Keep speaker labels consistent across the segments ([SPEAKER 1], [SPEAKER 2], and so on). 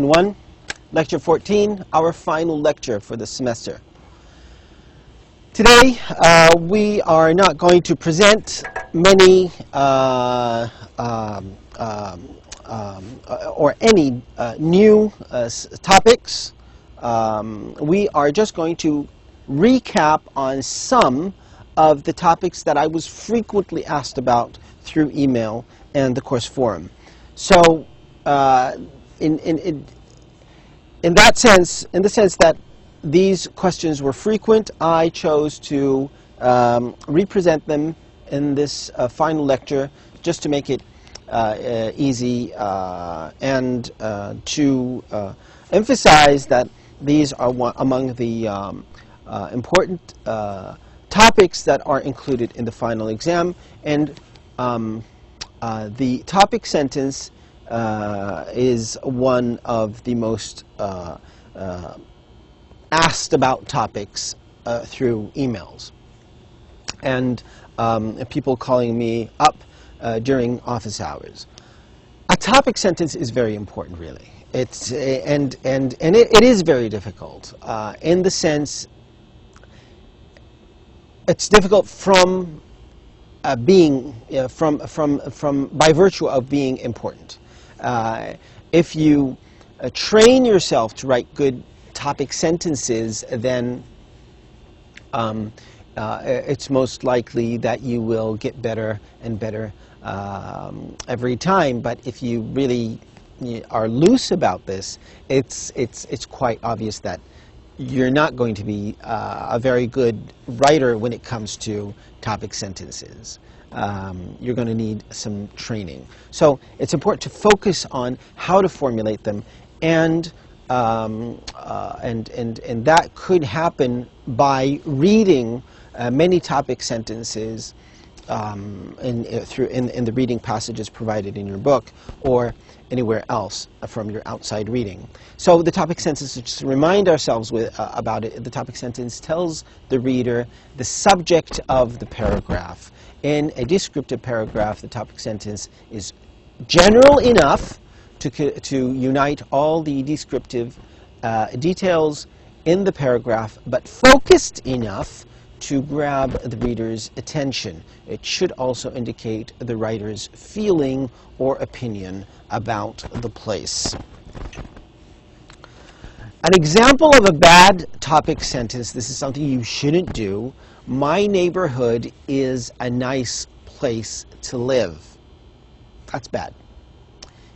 [SPEAKER 1] 1, Lecture 14, our final lecture for the semester. Today, we are not going to present many or any new topics. We are just going to recap on some of the topics that I was frequently asked about through email and the course forum. So, in that sense, in the sense that these questions were frequent, I chose to represent them in this final lecture just to make it easy and to emphasize that these are among the important topics that are included in the final exam. And the topic sentence is one of the most asked about topics through emails, and people calling me up during office hours. A topic sentence is very important, really. It's and it is very difficult in the sense it's difficult from being from by virtue of being important. If you train yourself to write good topic sentences, then it's most likely that you will get better and better every time. But if you really are loose about this, it's quite obvious that you're not going to be a very good writer when it comes to topic sentences. You're going to need some training. So it's important to focus on how to formulate them, and that could happen by reading many topic sentences in the reading passages provided in your book or anywhere else from your outside reading. So the topic sentence, just to remind ourselves about it, the topic sentence tells the reader the subject of the paragraph. In a descriptive paragraph, the topic sentence is general enough to unite all the descriptive details in the paragraph, but focused enough to grab the reader's attention. It should also indicate the writer's feeling or opinion about the place. An example of a bad topic sentence, this is something you shouldn't do: my neighborhood is a nice place to live. That's bad.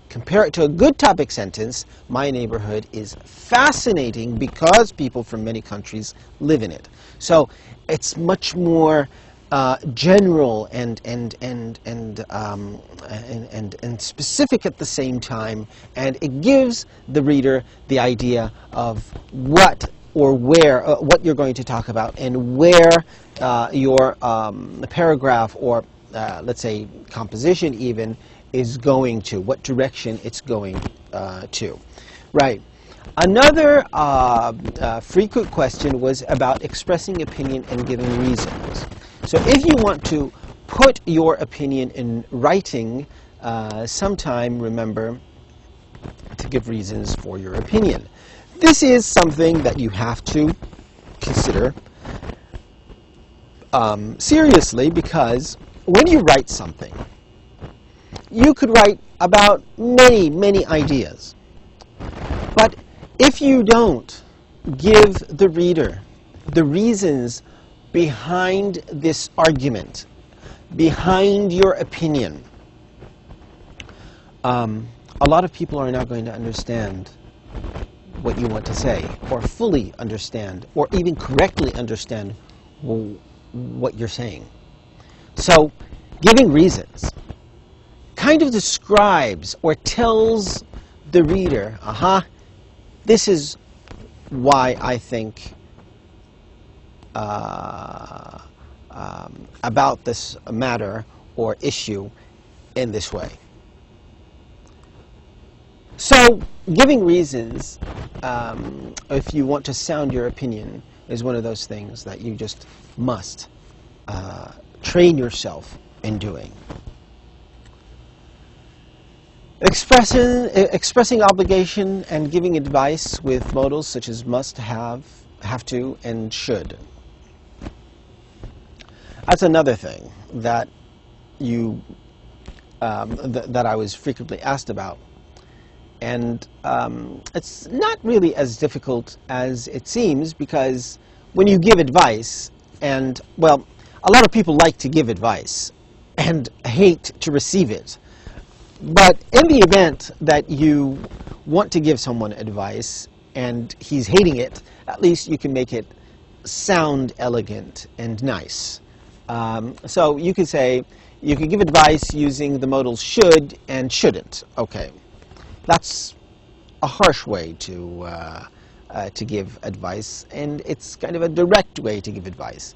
[SPEAKER 1] Compare it to a good topic sentence: my neighborhood is fascinating because people from many countries live in it. So it's much more general and specific at the same time, and it gives the reader the idea of what or where what you're going to talk about, and where your paragraph or let's say composition even is going to, what direction it's going to. Right. Another frequent question was about expressing opinion and giving reasons. So if you want to put your opinion in writing, sometime remember to give reasons for your opinion. This is something that you have to consider seriously, because when you write something, you could write about many ideas. But if you don't give the reader the reasons behind this argument, behind your opinion, a lot of people are not going to understand what you want to say, or fully understand, or even correctly understand what you're saying. So giving reasons kind of describes or tells the reader, this is why I think about this matter or issue in this way. So giving reasons, if you want to sound your opinion, is one of those things that you just must train yourself in doing. Expressing obligation and giving advice with modals such as must, have to, and should. That's another thing that that I was frequently asked about. And it's not really as difficult as it seems, because when you give advice, and, well, a lot of people like to give advice and hate to receive it. But in the event that you want to give someone advice and he's hating it, at least you can make it sound elegant and nice. So you could say, you can give advice using the modals should and shouldn't. Okay. That's a harsh way to give advice, and it's kind of a direct way to give advice.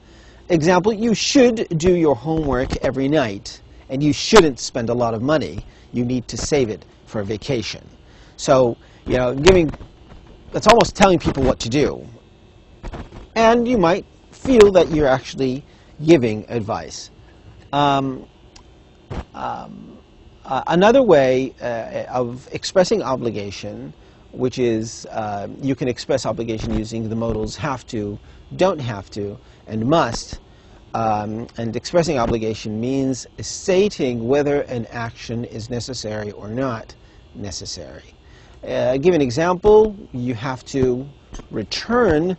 [SPEAKER 1] Example, you should do your homework every night, and you shouldn't spend a lot of money. You need to save it for a vacation. So, you know, that's almost telling people what to do. And you might feel that you're actually giving advice. Another way of expressing obligation, which is you can express obligation using the modals have to, don't have to, and must. And expressing obligation means stating whether an action is necessary or not necessary. Give an example. You have to turn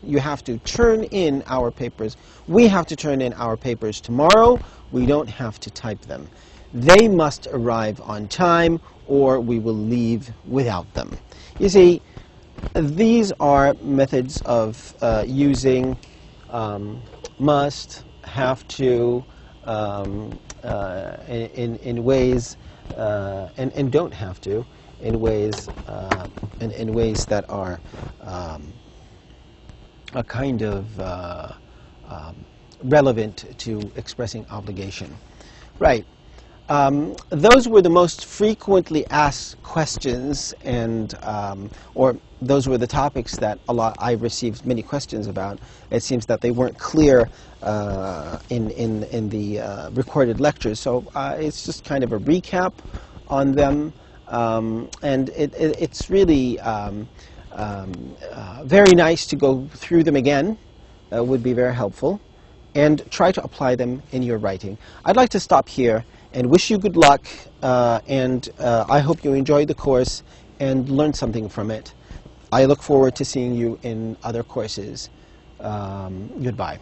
[SPEAKER 1] in our papers. We have to turn in our papers tomorrow. We don't have to type them. They must arrive on time, or we will leave without them. You see, these are methods of using must, have to, in ways, and don't have to, in ways that are a kind of relevant to expressing obligation. Right. Those were the most frequently asked questions, and or those were the topics that I received many questions about. It seems that they weren't clear in the recorded lectures, so it's just kind of a recap on them, and it's really very nice to go through them again. Would be very helpful, and try to apply them in your writing. I'd like to stop here and wish you good luck, and I hope you enjoyed the course and learned something from it. I look forward to seeing you in other courses. Goodbye.